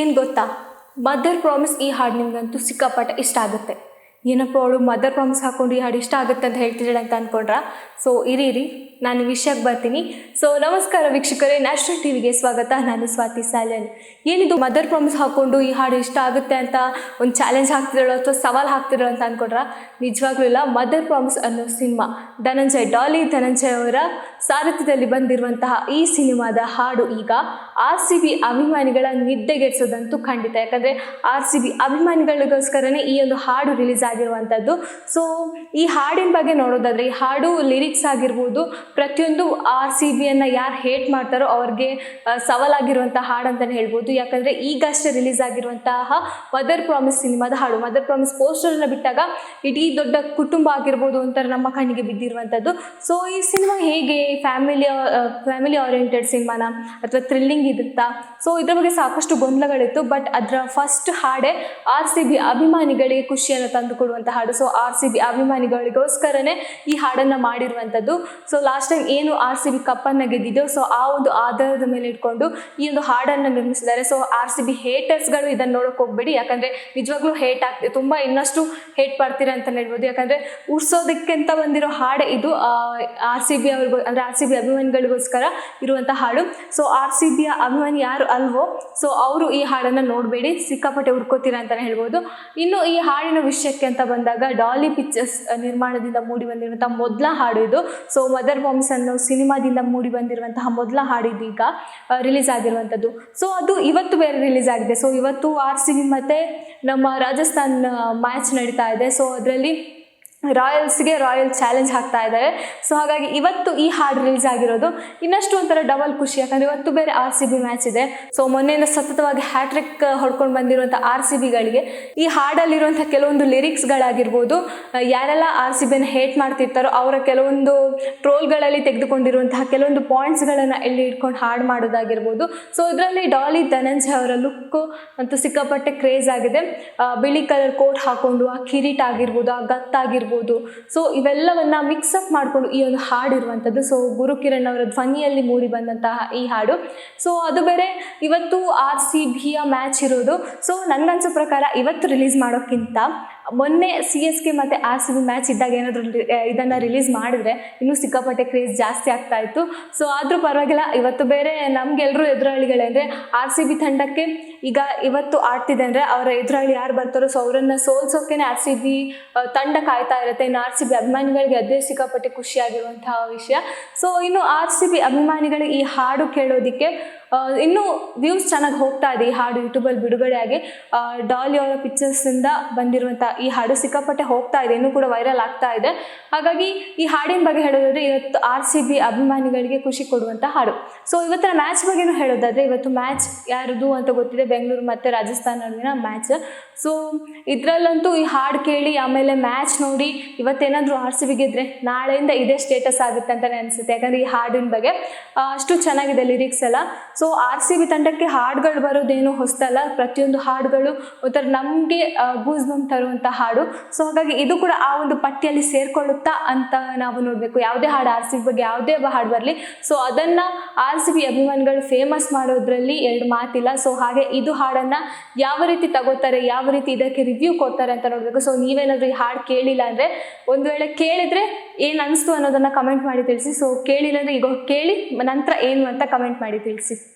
ಏನು ಗೊತ್ತಾ, mother promise ಈ ಹಾಡು ನಿಮ್ಗಂತೂ ಸಿಕ್ಕಾಪಟ್ಟೆ ಇಷ್ಟ ಆಗುತ್ತೆ. ಏನಪ್ಪ ಅವಳು ಮದರ್ ಪ್ರಾಮಿಸ್ ಹಾಕ್ಕೊಂಡು ಈ ಹಾಡು ಇಷ್ಟ ಆಗುತ್ತೆ ಅಂತ ಹೇಳ್ತಿದ್ದಾಳೆ ಅಂತ ಅಂದ್ಕೊಂಡ್ರಾ? ಸೊ ಇರಿ ನಾನು ವಿಷಯಕ್ಕೆ ಬರ್ತೀನಿ. ಸೊ ನಮಸ್ಕಾರ ವೀಕ್ಷಕರೇ, ನ್ಯಾಷನಲ್ ಟಿವಿಗೆ ಸ್ವಾಗತ. ನಾನು ಸ್ವಾತಿ ಸಾಲ್ಯನ್. ಏನಿದು ಮದರ್ ಪ್ರಾಮಿಸ್ ಹಾಕ್ಕೊಂಡು ಈ ಹಾಡು ಇಷ್ಟ ಆಗುತ್ತೆ ಅಂತ ಒಂದು ಚಾಲೆಂಜ್ ಹಾಕ್ತಿದ್ದಾಳೋ ಅಥವಾ ಸವಾಲು ಹಾಕ್ತಿದ್ದಾಳೋ ಅಂತ ಅಂದ್ಕೊಂಡ್ರಾ? ನಿಜವಾಗ್ಲೂ ಇಲ್ಲ. ಮದರ್ ಪ್ರಾಮಿಸ್ ಅನ್ನೋ ಸಿನಿಮಾ, ಡಾಲಿ ಧನಂಜಯ್ ಅವರ ಸಾರಥ್ಯದಲ್ಲಿ ಬಂದಿರುವಂತಹ ಈ ಸಿನಿಮಾದ ಹಾಡು ಈಗ RCB ಅಭಿಮಾನಿಗಳ ನಿದ್ದೆಗೆಡಿಸೋದಂತೂ ಖಂಡಿತ. ಯಾಕಂದರೆ RCB ಅಭಿಮಾನಿಗಳಿಗೋಸ್ಕರನೇ ಈ ಒಂದು ಹಾಡು ರಿಲೀಸ್ ಆಗಿರುವಂಥದ್ದು. ಸೊ ಈ ಹಾಡಿನ ಬಗ್ಗೆ ನೋಡೋದಾದರೆ, ಈ ಹಾಡು ಲಿರಿಕ್ಸ್ ಆಗಿರ್ಬೋದು, ಪ್ರತಿಯೊಂದು RCBಯನ್ನು ಯಾರು ಹೇಟ್ ಮಾಡ್ತಾರೋ ಅವ್ರಿಗೆ ಸವಾಲಾಗಿರುವಂಥ ಹಾಡು ಅಂತಲೇ ಹೇಳ್ಬೋದು. ಯಾಕಂದರೆ ಈಗಷ್ಟೇ ರಿಲೀಸ್ ಆಗಿರುವಂತಹ ಮದರ್ ಪ್ರಾಮಿಸ್ ಸಿನಿಮಾದ ಹಾಡು. ಮದರ್ ಪ್ರಾಮಿಸ್ ಪೋಸ್ಟರನ್ನು ಬಿಟ್ಟಾಗ ಇಡೀ ದೊಡ್ಡ ಕುಟುಂಬ ಆಗಿರ್ಬೋದು ಒಂಥರ ನಮ್ಮ ಕಣ್ಣಿಗೆ ಬಿದ್ದಿರುವಂಥದ್ದು. ಸೊ ಈ ಸಿನಿಮಾ ಹೇಗೆ, ಫ್ಯಾಮಿಲಿ ಓರಿಯೆಂಟೆಡ್ ಸಿನಿಮಾನ ಅಥವಾ ಥ್ರಿಲ್ಲಿಂಗ್ ಇರುತ್ತಾ? ಸೊ ಇದ್ರ ಬಗ್ಗೆ ಸಾಕಷ್ಟು ಗೊಂದಲಗಳಿತ್ತು. ಬಟ್ ಅದರ ಫಸ್ಟ್ ಹಾಡೇ RCB ಅಭಿಮಾನಿಗಳಿಗೆ ಖುಷಿಯನ್ನು ತಂದು ಕೊಡುವಂಥ ಹಾಡು. ಸೊ RCB ಅಭಿಮಾನಿಗಳಿಗೋಸ್ಕರನೇ ಈ ಹಾಡನ್ನು ಮಾಡಿರುವಂಥದ್ದು. ಸೊ ಲಾಸ್ಟ್ ಟೈಮ್ ಏನು RCB ಕಪ್ಪನ್ನು ಗೆದ್ದಿದ್ದೋ, ಸೊ ಆ ಒಂದು ಆಧಾರದ ಮೇಲೆ ಇಟ್ಕೊಂಡು ಈ ಒಂದು ಹಾಡನ್ನು ನಿರ್ಮಿಸಿದ್ದಾರೆ. ಸೊ RCB ಹೇಟರ್ಸ್ಗಳು ಇದನ್ನು ನೋಡೋಕೆ ಹೋಗ್ಬೇಡಿ, ಯಾಕಂದರೆ ನಿಜವಾಗ್ಲೂ ಹೇಟ್ ಆಗ್ತಿದೆ, ತುಂಬ ಇನ್ನಷ್ಟು ಹೇಟ್ ಪಡ್ತೀರ ಅಂತ ಹೇಳ್ಬೋದು. ಯಾಕಂದರೆ ಉರ್ಸೋದಕ್ಕಿಂತ ಬಂದಿರೋ ಹಾಡು ಇದು. RCB ಅವ್ರಿಗೂ ಅಂದರೆ RCB ಅಭಿಮಾನಿಗಳಿಗೋಸ್ಕರ ಇರುವಂಥ ಹಾಡು. ಸೊ RCBಯ ಅಭಿಮಾನಿ ಯಾರು ಅಲ್ವೋ, ಸೊ ಅವರು ಈ ಹಾಡನ್ನು ನೋಡಬೇಡಿ, ಸಿಕ್ಕಾಪಟ್ಟೆ ಹುರ್ಕೋತೀರ ಅಂತಲೇ ಹೇಳ್ಬೋದು. ಇನ್ನು ಈ ಹಾಡಿನ ವಿಷಯಕ್ಕೆ ಅಂತ ಬಂದಾಗ, ಡಾಲಿ ಪಿಕ್ಚರ್ಸ್ ನಿರ್ಮಾಣದಿಂದ ಮೂಡಿ ಬಂದಿರುವಂಥ ಮೊದಲ ಹಾಡು ಇದು. ಸೊ ಮದರ್ ಪ್ರಾಮಿಸ್ ಅನ್ನೋ ಸಿನಿಮಾದಿಂದ ಮೂಡಿ ಬಂದಿರುವಂತಹ ಮೊದಲ ಹಾಡು ಇದೀಗ ರಿಲೀಸ್ ಆಗಿರುವಂಥದ್ದು. ಸೊ ಅದು ಇವತ್ತು ಬೇರೆ ರಿಲೀಸ್ ಆಗಿದೆ. ಸೊ ಇವತ್ತು RCB ಮತ್ತು ನಮ್ಮ ರಾಜಸ್ಥಾನ್ ಮ್ಯಾಚ್ ನಡೀತಾ ಇದೆ. ಸೊ ಅದರಲ್ಲಿ ರಾಯಲ್ ಚಾಲೆಂಜ್ ಹಾಕ್ತಾ ಇದ್ದಾರೆ. ಸೊ ಹಾಗಾಗಿ ಇವತ್ತು ಈ ಹಾಡು ರಿಲೀಸ್ ಆಗಿರೋದು ಇನ್ನಷ್ಟು ಒಂಥರ ಡಬಲ್ ಖುಷಿ. ಯಾಕಂದರೆ ಇವತ್ತು ಬೇರೆ RCB ಮ್ಯಾಚ್ ಇದೆ. ಸೊ ಮೊನ್ನೆಯಿಂದ ಸತತವಾಗಿ ಹ್ಯಾಟ್ರಿಕ್ ಹೊಡ್ಕೊಂಡು ಬಂದಿರುವಂಥ RCBಗಳಿಗೆ ಈ ಹಾಡಲ್ಲಿರುವಂಥ ಕೆಲವೊಂದು ಲಿರಿಕ್ಸ್ಗಳಾಗಿರ್ಬೋದು, ಯಾರೆಲ್ಲ RCBನ ಹೇಟ್ ಮಾಡ್ತಿರ್ತಾರೋ ಅವರ ಕೆಲವೊಂದು ಟ್ರೋಲ್ಗಳಲ್ಲಿ ತೆಗೆದುಕೊಂಡಿರುವಂತಹ ಕೆಲವೊಂದು ಪಾಯಿಂಟ್ಸ್ಗಳನ್ನು ಎಲ್ಲಿ ಇಟ್ಕೊಂಡು ಹಾಡು ಮಾಡೋದಾಗಿರ್ಬೋದು. ಸೊ ಇದರಲ್ಲಿ ಡಾಲಿ ಧನಂಜಯ್ ಅವರ ಲುಕ್ಕು ಅಂತೂ ಸಿಕ್ಕಾಪಟ್ಟೆ ಕ್ರೇಜ್ ಆಗಿದೆ. ಬಿಳಿ ಕಲರ್ ಕೋಟ್ ಹಾಕ್ಕೊಂಡು, ಆ ಕಿರೀಟ ಆಗಿರ್ಬೋದು, ಆ ಗತ್ತಾಗಿರ್ಬೋದು, ಸೊ ಇವೆಲ್ಲವನ್ನ ಮಿಕ್ಸಪ್ ಮಾಡಿಕೊಂಡು ಈ ಒಂದು ಹಾಡು ಇರುವಂಥದ್ದು. ಸೊ ಗುರುಕಿರಣ್ ಅವರ ಧ್ವನಿಯಲ್ಲಿ ಮೂಡಿ ಬಂದಂತಹ ಈ ಹಾಡು. ಸೊ ಅದು ಬೇರೆ ಇವತ್ತು RCBಯ ಮ್ಯಾಚ್ ಇರೋದು. ಸೊ ನನಗನ್ಸೋ ಪ್ರಕಾರ ಇವತ್ತು ರಿಲೀಸ್ ಮಾಡೋಕ್ಕಿಂತ ಮೊನ್ನೆ CSK ಮತ್ತು RCB ಮ್ಯಾಚ್ ಇದ್ದಾಗ ಏನಾದರೂ ಇದನ್ನು ರಿಲೀಸ್ ಮಾಡಿದ್ರೆ ಇನ್ನೂ ಸಿಕ್ಕಾಪಟ್ಟೆ ಕ್ರೇಜ್ ಜಾಸ್ತಿ ಆಗ್ತಾ ಇತ್ತು. ಸೊ ಆದರೂ ಪರವಾಗಿಲ್ಲ, ಇವತ್ತು ಬೇರೆ ನಮಗೆಲ್ಲರೂ ಎದುರಾಳಿಗಳೇ. ಅಂದರೆ RCB ತಂಡಕ್ಕೆ ಈಗ ಇವತ್ತು ಆಡ್ತಿದೆ ಅಂದರೆ ಅವರ ಎದುರಾಳಿ ಯಾರು ಬರ್ತಾರೋ ಸೊ ಅವರನ್ನು ಸೋಲ್ಸೋಕ್ಕೇ RCB ತಂಡ ಕಾಯ್ತಾ ಇರುತ್ತೆ. ಇನ್ನು RCB ಅಭಿಮಾನಿಗಳಿಗೆ ಅದೇ ಸಿಕ್ಕಾಪಟ್ಟೆ ಖುಷಿಯಾಗಿರುವಂತಹ ವಿಷಯ. ಸೊ ಇನ್ನು RCB ಅಭಿಮಾನಿಗಳು ಈ ಹಾಡು ಕೇಳೋದಕ್ಕೆ ಇನ್ನೂ ವ್ಯೂಸ್ ಚೆನ್ನಾಗಿ ಹೋಗ್ತಾ ಇದೆ. ಈ ಹಾಡು ಯೂಟ್ಯೂಬಲ್ಲಿ ಬಿಡುಗಡೆಯಾಗಿ ಡಾಲಿ ಅವರ ಪಿಕ್ಚರ್ಸಿಂದ ಬಂದಿರುವಂಥ ಈ ಹಾಡು ಸಿಕ್ಕಾಪಟ್ಟೆ ಹೋಗ್ತಾ ಇದೆ, ಇನ್ನೂ ಕೂಡ ವೈರಲ್ ಆಗ್ತಾ ಇದೆ. ಹಾಗಾಗಿ ಈ ಹಾಡಿನ ಬಗ್ಗೆ ಹೇಳೋದಾದರೆ ಇವತ್ತು RCB ಅಭಿಮಾನಿಗಳಿಗೆ ಖುಷಿ ಕೊಡುವಂಥ ಹಾಡು. ಸೊ ಇವತ್ತಿನ ಮ್ಯಾಚ್ ಬಗ್ಗೆನೂ ಹೇಳೋದಾದರೆ, ಇವತ್ತು ಮ್ಯಾಚ್ ಯಾರ್ದು ಅಂತ ಗೊತ್ತಿದೆ, ಬೆಂಗಳೂರು ಮತ್ತು ರಾಜಸ್ಥಾನ್ ನಡುವಿನ ಮ್ಯಾಚ್. ಸೊ ಇದರಲ್ಲಂತೂ ಈ ಹಾಡು ಕೇಳಿ ಆಮೇಲೆ ಮ್ಯಾಚ್ ನೋಡಿ ಇವತ್ತೇನಾದರೂ RCB ಗೆದ್ದರೆ ನಾಳೆಯಿಂದ ಇದೇ ಸ್ಟೇಟಸ್ ಆಗುತ್ತೆ ಅಂತಲೇ ಅನಿಸುತ್ತೆ. ಯಾಕಂದರೆ ಈ ಹಾಡಿನ ಬಗ್ಗೆ ಅಷ್ಟು ಚೆನ್ನಾಗಿದೆ ಲಿರಿಕ್ಸ್ ಎಲ್ಲ. ಸೊ RCB ತಂಡಕ್ಕೆ ಹಾಡುಗಳು ಬರೋದೇನು ಹೊಸದಲ್ಲ, ಪ್ರತಿಯೊಂದು ಹಾಡುಗಳು ಒಂಥರ ನಮಗೆ ಗೂಸ್ ಬಂಪ್ ತರುವಂಥ ಹಾಡು. ಸೊ ಹಾಗಾಗಿ ಇದು ಕೂಡ ಆ ಒಂದು ಪಟ್ಟಿಯಲ್ಲಿ ಸೇರ್ಕೊಳ್ಳುತ್ತಾ ಅಂತ ನಾವು ನೋಡಬೇಕು. ಯಾವುದೇ ಹಾಡು RCB ಬಗ್ಗೆ ಯಾವುದೇ ಹಾಡು ಬರಲಿ, ಸೊ ಅದನ್ನು RCB ಅಭಿಮಾನಿಗಳು ಫೇಮಸ್ ಮಾಡೋದ್ರಲ್ಲಿ ಎರಡು ಮಾತಿಲ್ಲ. ಸೊ ಹಾಗೆ ಇದು ಹಾಡನ್ನು ಯಾವ ರೀತಿ ತಗೋತಾರೆ, ಯಾವ ರೀತಿ ಇದಕ್ಕೆ ರಿವ್ಯೂ ಕೊಡ್ತಾರೆ ಅಂತ ನೋಡಬೇಕು. ಸೊ ನೀವೇನಾದರೂ ಈ ಹಾಡು ಕೇಳಿಲ್ಲ ಅಂದರೆ, ಒಂದು ವೇಳೆ ಕೇಳಿದರೆ ಏನು ಅನಿಸ್ತು ಅನ್ನೋದನ್ನು ಕಮೆಂಟ್ ಮಾಡಿ ತಿಳಿಸಿ. ಸೊ ಕೇಳಿಲ್ಲ ಅಂದರೆ ಈಗ ಕೇಳಿ ನಂತರ ಏನು ಅಂತ ಕಮೆಂಟ್ ಮಾಡಿ ತಿಳಿಸಿ.